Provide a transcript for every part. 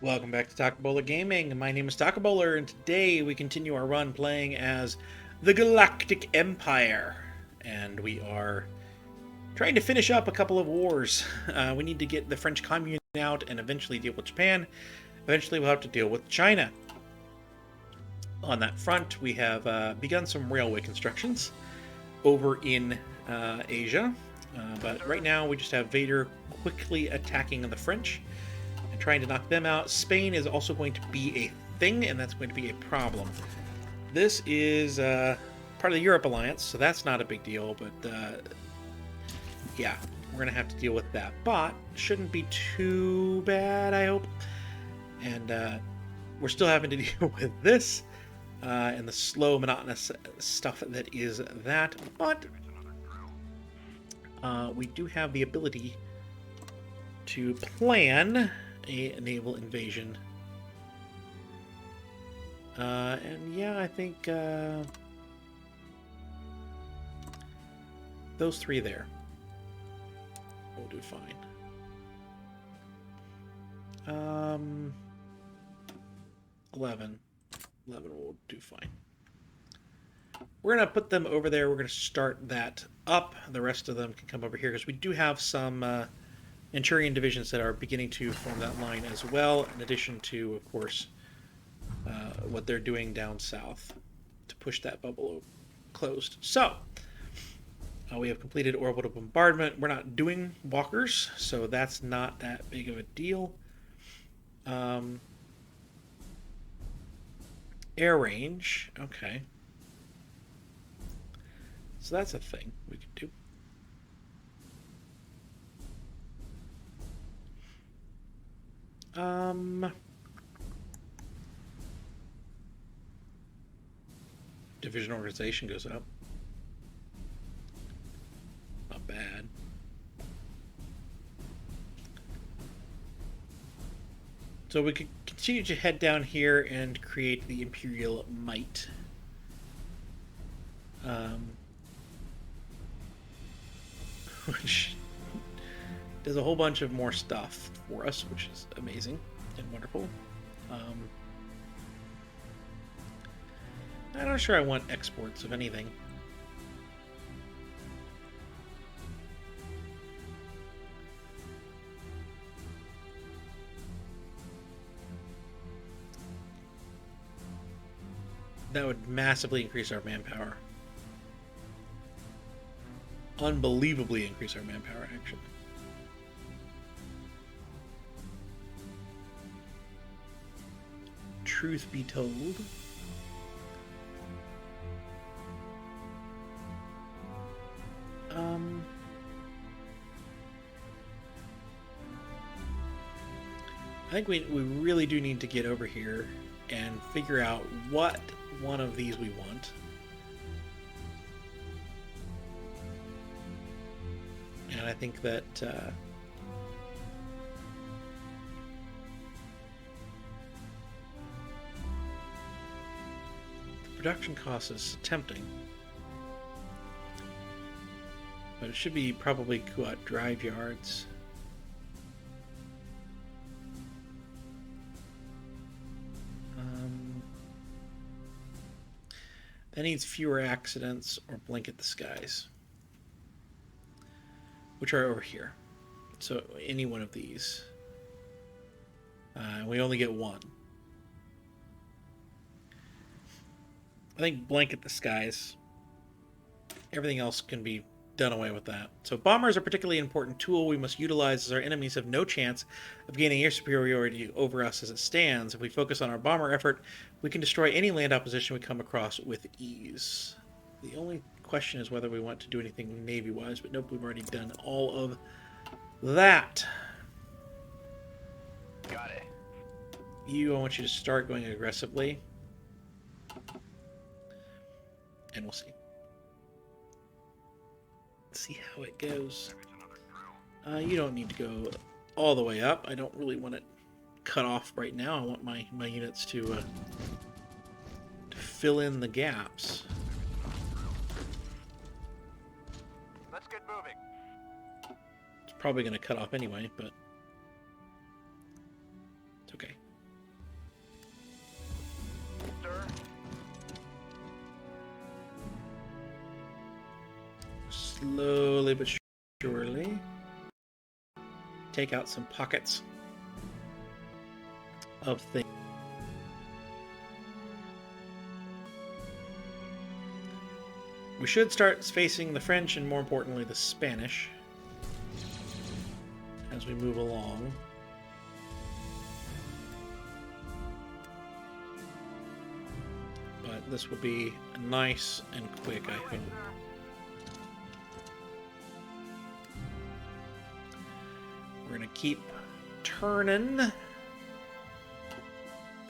Welcome back to Taco Bowler Gaming. My name is Taco Bowler, and today we continue our run playing as the Galactic Empire. And we are trying to finish up a couple of wars. We need to get the French Commune out and eventually deal with Japan. Eventually, we'll have to deal with China. On that front, we have begun some railway constructions over in Asia. But right now, we just have Vader quickly attacking the French and trying to knock them out. Spain is also going to be a thing, and that's going to be a problem. This is part of the Europe Alliance, so that's not a big deal, but yeah, we're going to have to deal with that. But shouldn't be too bad, I hope. And we're still having to deal with this and the slow, monotonous stuff that is that. But we do have the ability to plan a naval invasion. And yeah, I think those three there will do fine. 11 will do fine. We're going to put them over there. We're going to start that up. The rest of them can come over here because we do have some Manchurian divisions that are beginning to form that line as well, in addition to, of course, what they're doing down south to push that bubble closed. So, we have completed orbital bombardment. We're not doing walkers, so that's not that big of a deal. Air range, okay. So that's a thing we could do. Division organization goes up. Not bad. So we could continue to head down here and create the Imperial Might. Which does a whole bunch of more stuff for us, which is amazing and wonderful. I'm not sure I want exports of anything. That would massively increase our manpower. Unbelievably increase our manpower, actually. Truth be told, I think we really do need to get over here and figure out what one of these we want. And I think that the production cost is tempting. But it should be probably, what, drive yards? That needs fewer accidents or blanket the skies, which are over here. So any one of these. We only get one. I think blanket the skies. Everything else can be done away with that. So bombers are a particularly important tool we must utilize as our enemies have no chance of gaining air superiority over us as it stands. If we focus on our bomber effort, we can destroy any land opposition we come across with ease. The only question is whether we want to do anything Navy-wise, but nope, we've already done all of that. Got it. I want you to start going aggressively. And we'll see. See how it goes. You don't need to go all the way up. I don't really want it cut off right now. I want my units to fill in the gaps. Let's get moving. It's probably going to cut off anyway, but it's okay. slowly but surely take out some pockets of things. We should start facing the French and, more importantly, the Spanish as we move along. But this will be nice and quick, I hope. We're going to keep turning,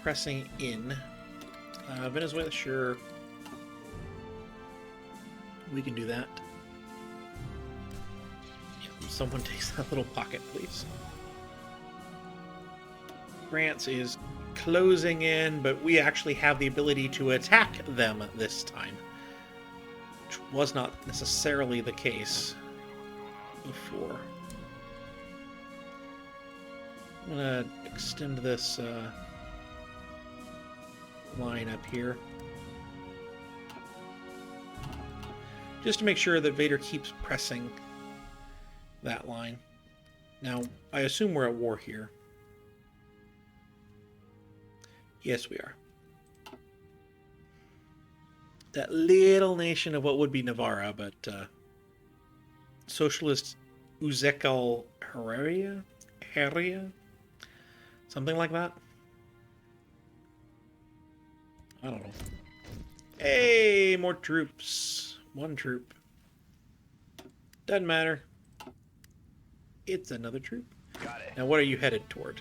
pressing in. Venezuela, sure. We can do that. Yeah, someone takes that little pocket, please. France is closing in, but we actually have the ability to attack them this time, which was not necessarily the case before. I'm going to extend this line up here, just to make sure that Vader keeps pressing that line. Now, I assume we're at war here. Yes, we are. That little nation of what would be Navarra, but socialist Uzekal Heria? Something like that? I don't know. Hey, more troops. One troop. Doesn't matter. It's another troop. Got it. Now, what are you headed toward?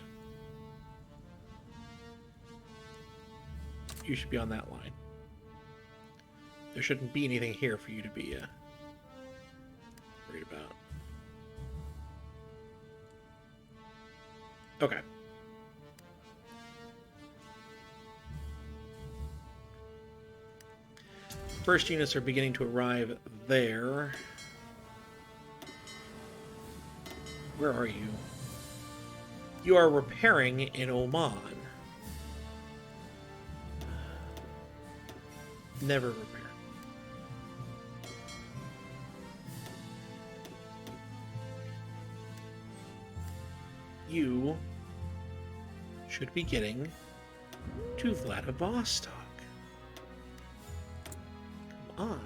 You should be on that line. There shouldn't be anything here for you to be worried about. Okay. First units are beginning to arrive there. Where are you? You are repairing in Oman. Never repair. You should be getting to Vladivostok. Come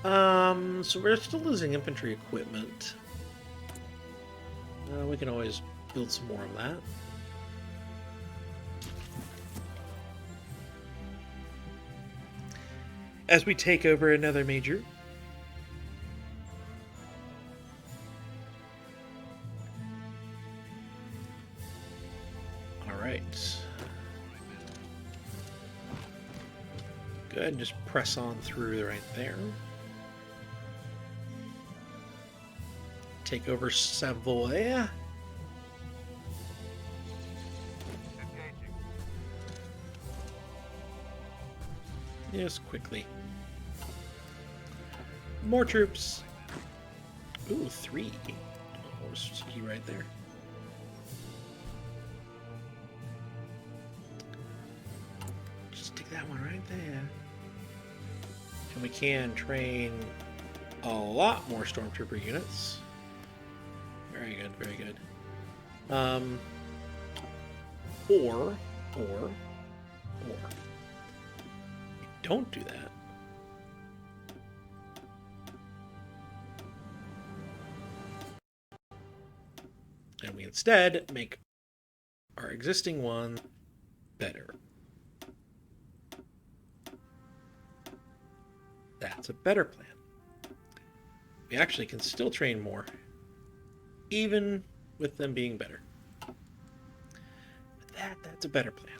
on. So we're still losing infantry equipment. We can always build some more of that. As we take over another major. Alright. Good, and just press on through right there. Take over Savoy. Engaging. Yes, quickly. More troops. Ooh, 3. Oh, key right there. Just stick that one right there. And we can train a lot more stormtrooper units. Very good, very good. Or don't do that. And we instead make our existing one better. That's a better plan. We actually can still train more, even with them being better. But that's a better plan.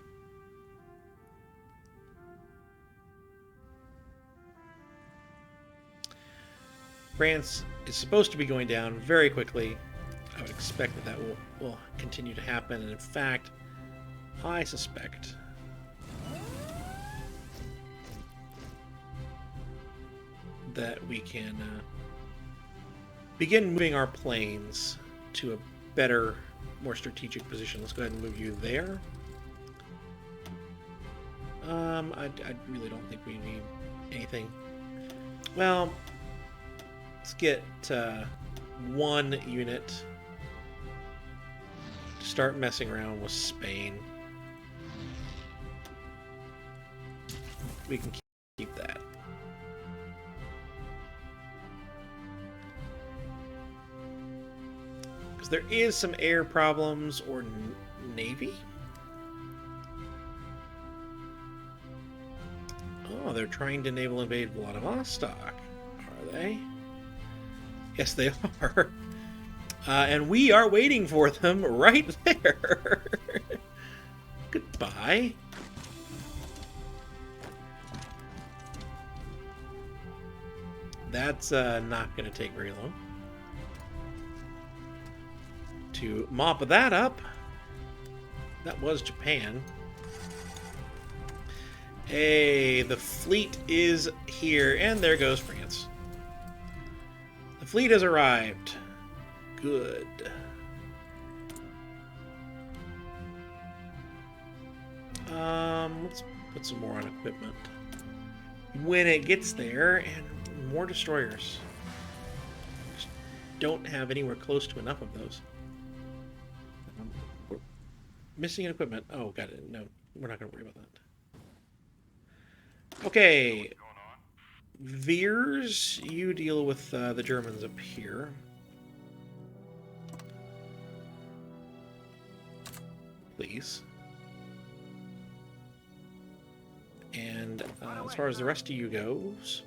France is supposed to be going down very quickly. I would expect that will continue to happen, and in fact, I suspect that we can begin moving our planes to a better, more strategic position. Let's go ahead and move you there. I really don't think we need anything. Well, Let's get one unit to start messing around with Spain. We can keep that. Because there is some air problems or navy. Oh, they're trying to naval invade Vladivostok. Are they? Yes, they are. And we are waiting for them right there. Goodbye. That's not going to take very long. To mop that up, that was Japan. Hey, the fleet is here, and there goes France. The fleet has arrived. Good. Let's put some more on equipment. When it gets there, and more destroyers. Just don't have anywhere close to enough of those. We're missing equipment. Oh, got it. No, we're not going to worry about that. Okay. Veers, you deal with the Germans up here. Please. And as far as the rest of you goes,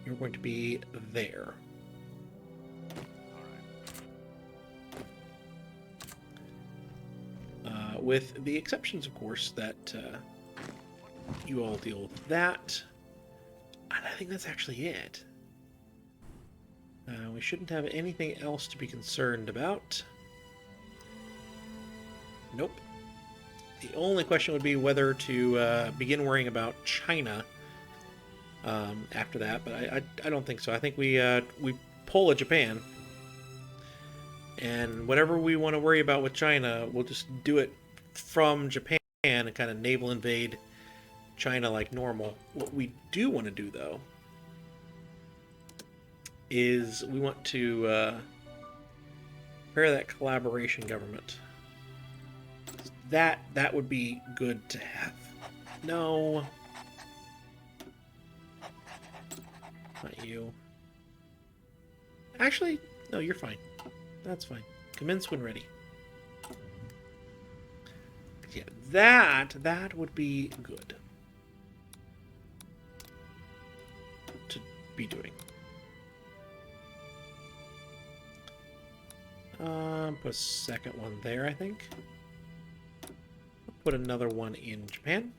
you're going to be there. With the exceptions, of course, that you all deal with that. And I think that's actually it. We shouldn't have anything else to be concerned about. Nope. The only question would be whether to begin worrying about China after that, but I don't think so. I think we pull at Japan, and whatever we want to worry about with China, we'll just do it from Japan and kind of naval invade China like normal. What we do want to do, though, is we want to prepare that collaboration government. That would be good to have. No. Not you. Actually, no, you're fine. That's fine. Commence when ready. Yeah, that would be good to be doing. Put a second one there, I think. Put another one in Japan.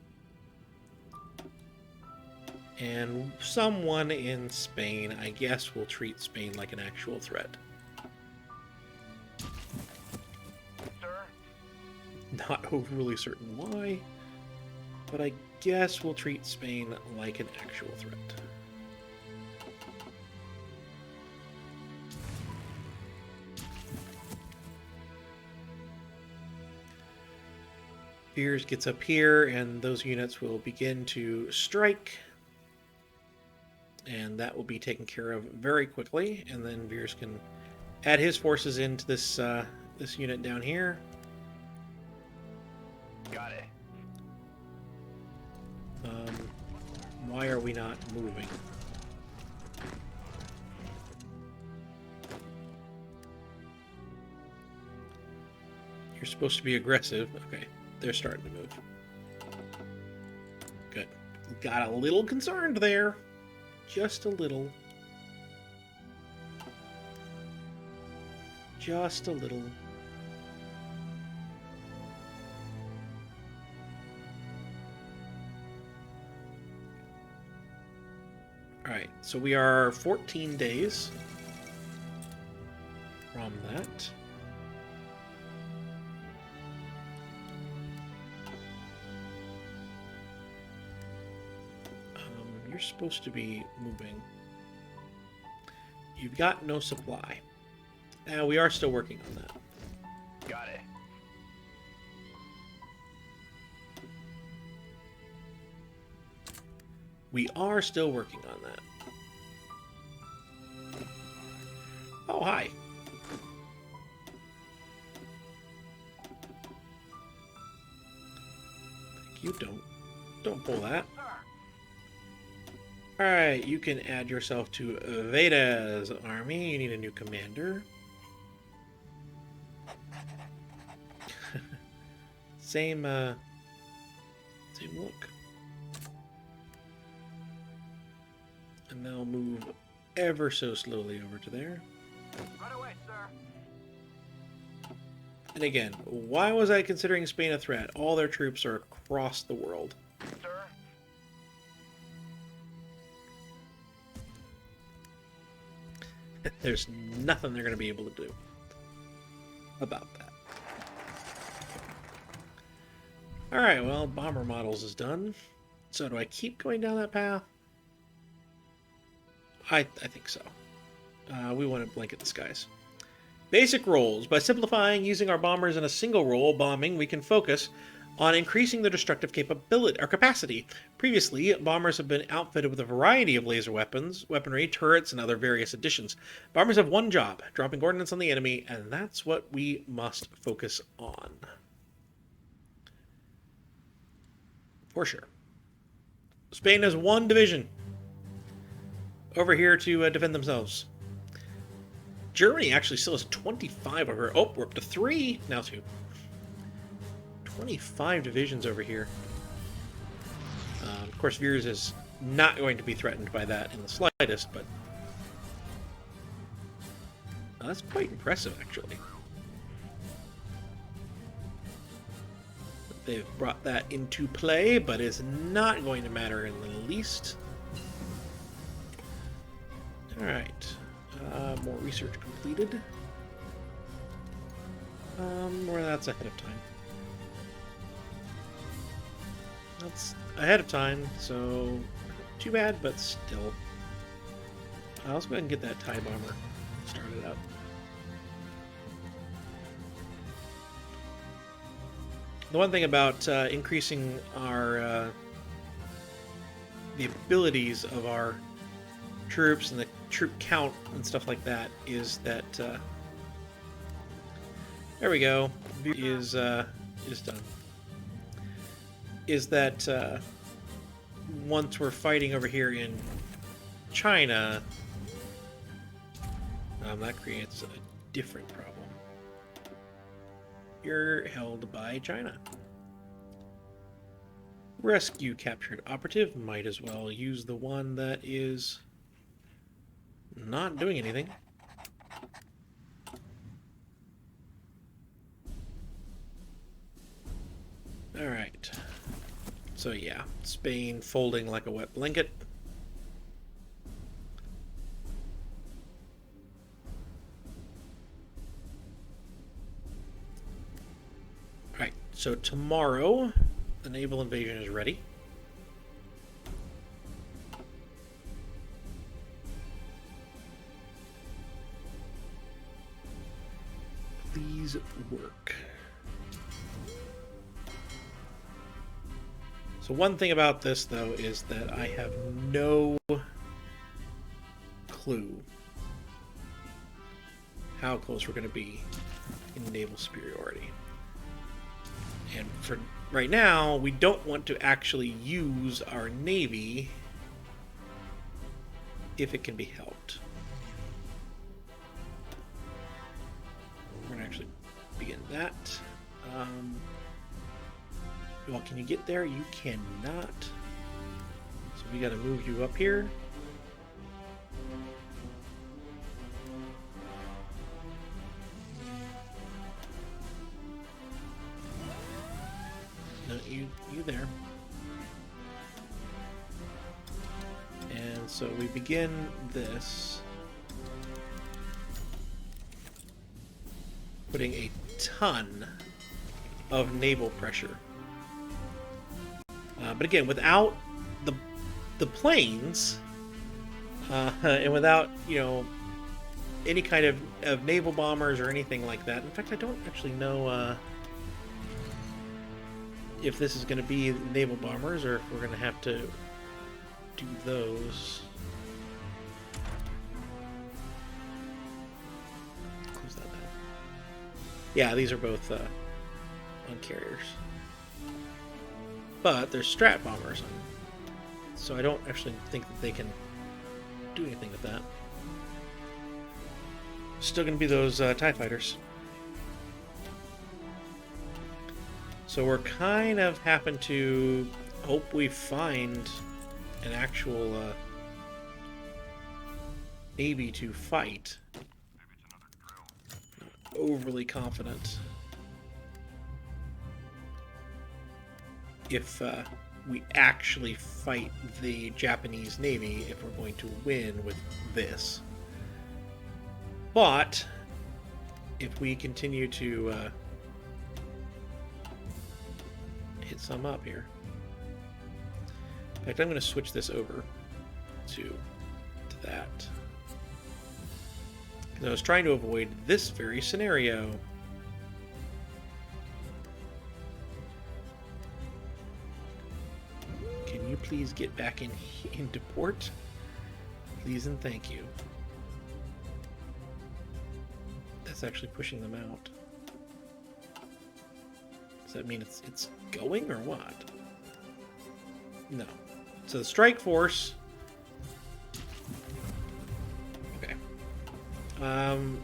And someone in Spain. I guess we'll treat Spain like an actual threat. Sir? Not overly certain why, but I guess we'll treat Spain like an actual threat. Veers gets up here, and those units will begin to strike. And that will be taken care of very quickly. And then Veers can add his forces into this this unit down here. Got it. Why are we not moving? You're supposed to be aggressive. Okay. They're starting to move. Good. Got a little concerned there. Just a little. Just a little. Alright, so we are 14 days from that. You're supposed to be moving. You've got no supply. We are still working on that. Got it. We are still working on that. Oh, hi. You don't pull that. Alright, you can add yourself to Veda's army. You need a new commander. Same look. And they'll move ever so slowly over to there. Right away, sir. And again, why was I considering Spain a threat? All their troops are across the world. Sir. There's nothing they're going to be able to do about that. Alright, well, bomber models is done. So do I keep going down that path? I think so. We want to blanket the skies. Basic roles. By simplifying using our bombers in a single role bombing, we can focus on increasing their destructive capability or capacity. Previously, bombers have been outfitted with a variety of laser weaponry, turrets, and other various additions. Bombers have one job, dropping ordnance on the enemy, and that's what we must focus on. For sure. Spain has one division over here to defend themselves. Germany actually still has 25 over. Oh, we're up to 3 now. 2. 25 divisions over here. Of course, Veers is not going to be threatened by that in the slightest, but that's quite impressive, actually. They've brought that into play, but it's not going to matter in the least. Alright. More research completed. Or that's ahead of time. That's ahead of time, so too bad, but still. Let's go ahead and get that TIE bomber started up. The one thing about increasing our the abilities of our troops and the troop count and stuff like that is that there we go, is done. Is that once we're fighting over here in China, that creates a different problem. You're held by China. Rescue captured operative. Might as well use the one that is not doing anything. Alright. So yeah, Spain folding like a wet blanket. Alright, so tomorrow the naval invasion is ready. Please work. So one thing about this, though, is that I have no clue how close we're going to be in naval superiority. And for right now, we don't want to actually use our navy if it can be helped. We're going to actually begin that. Well, can you get there? You cannot. So we got to move you up here. No, you there. And so we begin this, putting a ton of naval pressure. But again, without the planes, and without, you know, any kind of naval bombers or anything like that. In fact, I don't actually know if this is going to be naval bombers or if we're going to have to do those. Yeah, these are both on carriers. But they're strat bombers, so I don't actually think that they can do anything with that. Still going to be those TIE fighters. So we're kind of happen to hope we find an actual Navy to fight. Not overly confident if we actually fight the Japanese Navy, if we're going to win with this. But if we continue to hit some up here. In fact, I'm going to switch this over to that. Because I was trying to avoid this very scenario. Can you please get back into port? Please and thank you. That's actually pushing them out. Does that mean it's going or what? No. So the strike force. Okay.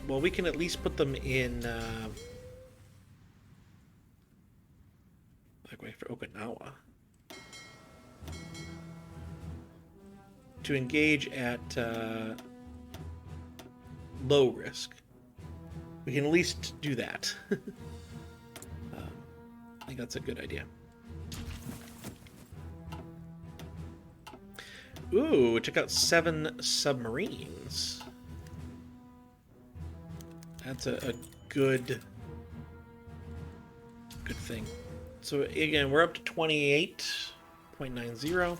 Well, we can at least put them in. Like wait for Okinawa to engage at low risk. We can at least do that. I think that's a good idea. Ooh, it took out 7 submarines. That's a good thing. So again, we're up to 28.90.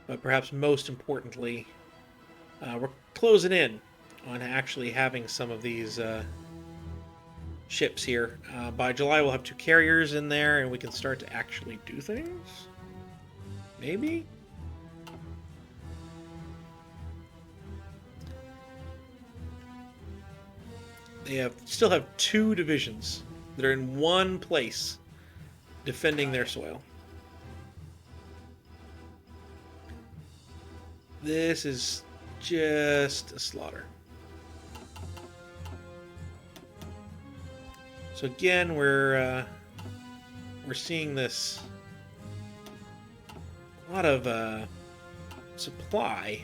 But perhaps most importantly, we're closing in on actually having some of these ships here. By July, we'll have 2 carriers in there, and we can start to actually do things. Maybe? They still have 2 divisions that are in one place defending their soil. This is just a slaughter. So again, we're seeing this a lot of supply.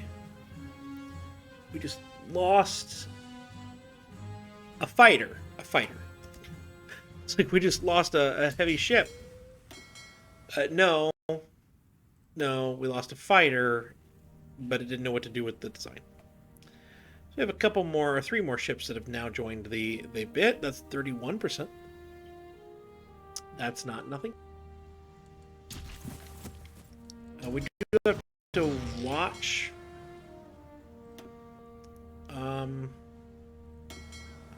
We just lost a fighter. It's like we just lost a heavy ship. No, we lost a fighter, but it didn't know what to do with the design. We have a couple more, or 3 more ships that have now joined the bit. That's 31%. That's not nothing. We do have to watch.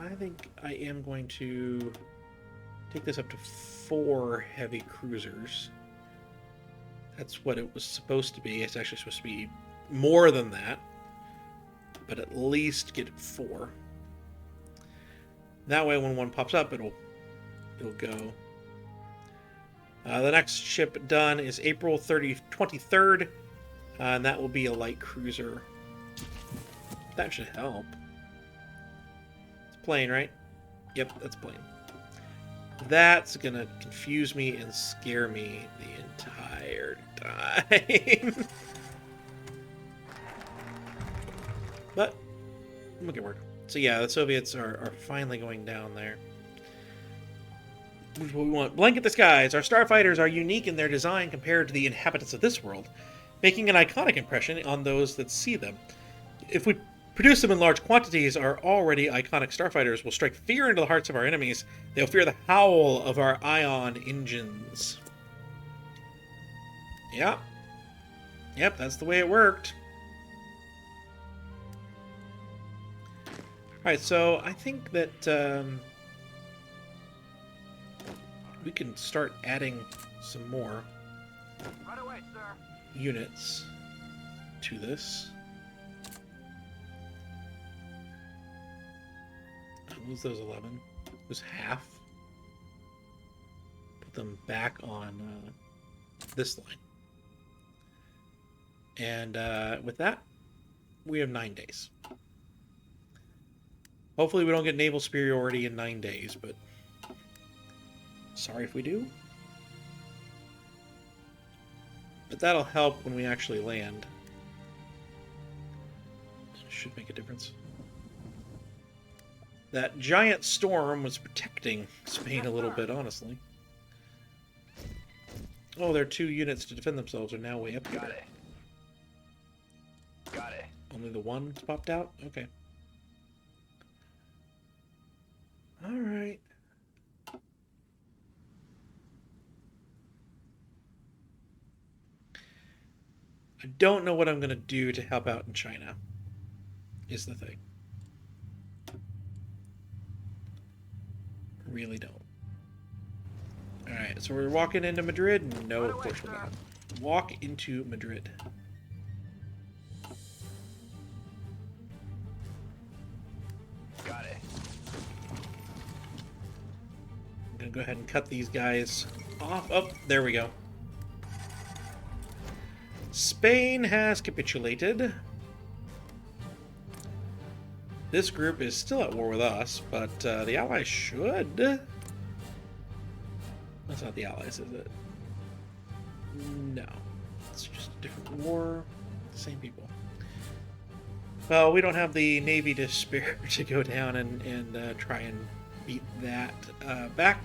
I think I am going to take this up to 4 heavy cruisers. That's what it was supposed to be. It's actually supposed to be more than that, but at least get 4. That way, when one pops up, it'll go. The next ship done is April 23rd, and that will be a light cruiser. That should help. It's plane, right? Yep, that's plane. That's gonna confuse me and scare me the entire time. But we'll make it work. So yeah, the Soviets are finally going down there. Which is what we want. Blanket the skies. Our starfighters are unique in their design compared to the inhabitants of this world, making an iconic impression on those that see them. If we produce them in large quantities, our already iconic starfighters will strike fear into the hearts of our enemies. They'll fear the howl of our ion engines. Yeah. Yep, that's the way it worked. Alright, so I think that we can start adding some more Right away, sir. units to this. What was those 11? was half. Put them back on this line. And with that, we have 9 days. Hopefully we don't get naval superiority in 9 days, but sorry if we do. But that'll help when we actually land. Should make a difference. That giant storm was protecting Spain a little bit, honestly. Oh, their 2 units to defend themselves are now way up here. Got it. Got it. Only the one's popped out? Okay. Alright. I don't know what I'm going to do to help out in China, is the thing. Really don't. Alright, so we're walking into Madrid? No, of course we're not. Walk into Madrid. Got it. I'm going to go ahead and cut these guys off. Oh, there we go. Spain has capitulated. This group is still at war with us, but the Allies should. That's not the Allies, is it? No. It's just a different war. Same people. Well, we don't have the Navy to spare to go down and try and beat that back.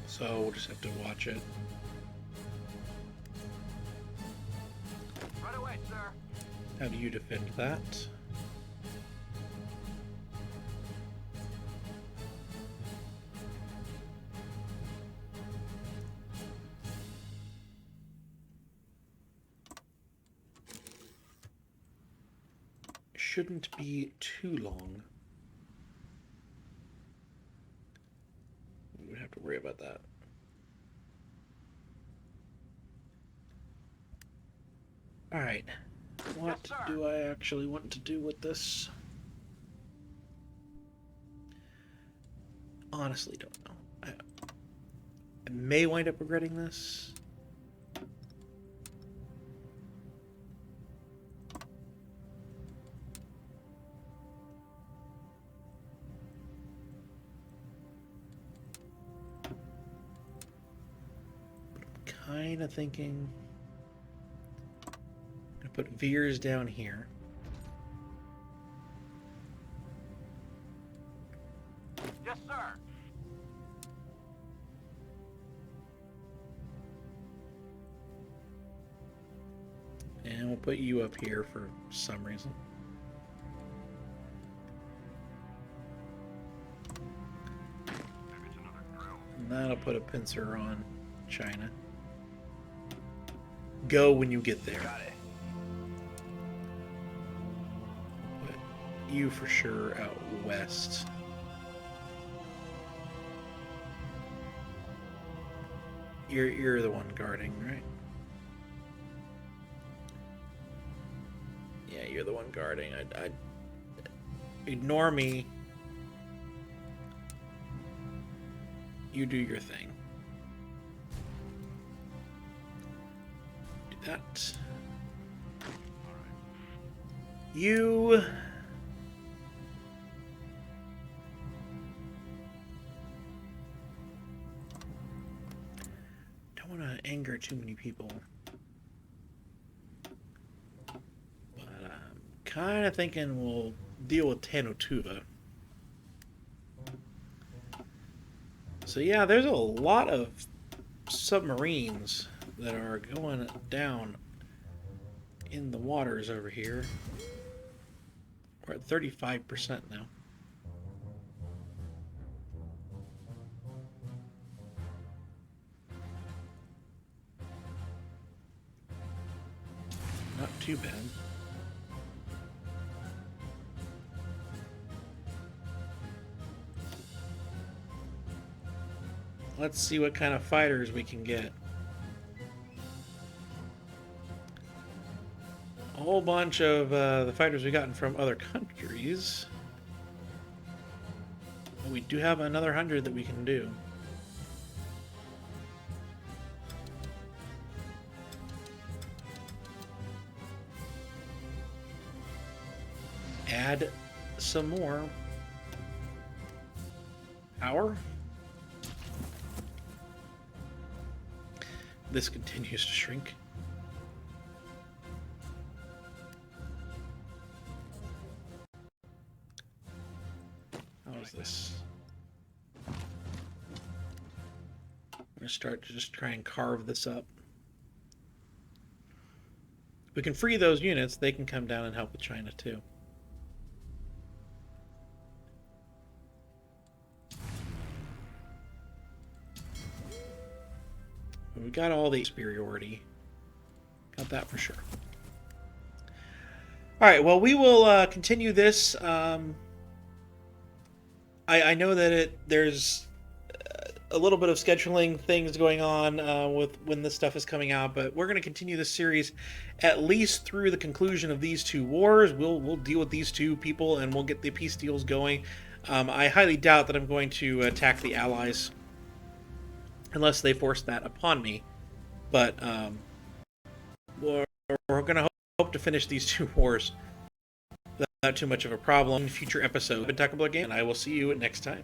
So we'll just have to watch it. Right away, sir. How do you defend that? Shouldn't be too long. We would have to worry about that. Alright. What Yes, sir. do I actually want to do with this? Honestly, don't know. I may wind up regretting this. Kind of thinking I'm gonna put Veers down here. Yes, sir. And we'll put you up here for some reason. And that'll put a pincer on China. Go when you get there. Got it. Put you for sure out west. You're the one guarding, right? Yeah, you're the one guarding. I ignore me. You do your thing. Do that. You don't want to anger too many people. But I'm kind of thinking we'll deal with Tanutuva. So yeah, there's a lot of submarines that are going down in the waters over here. We're at 35% now. Not too bad. Let's see what kind of fighters we can get. whole bunch of the fighters we've gotten from other countries. But we do have another 100 that we can do. Add some more power. This continues to shrink. How is this? I'm going to start to just try and carve this up. If we can free those units, they can come down and help with China too. We got all the superiority. Got that for sure. All right, well, we will continue this. I know that there's a little bit of scheduling things going on with when this stuff is coming out, but we're going to continue this series at least through the conclusion of these two wars. We'll deal with these two people, and we'll get the peace deals going. I highly doubt that I'm going to attack the Allies unless they force that upon me. But we're going to hope to finish these two wars without too much of a problem in future episodes. I've been talking about game, and I will see you next time.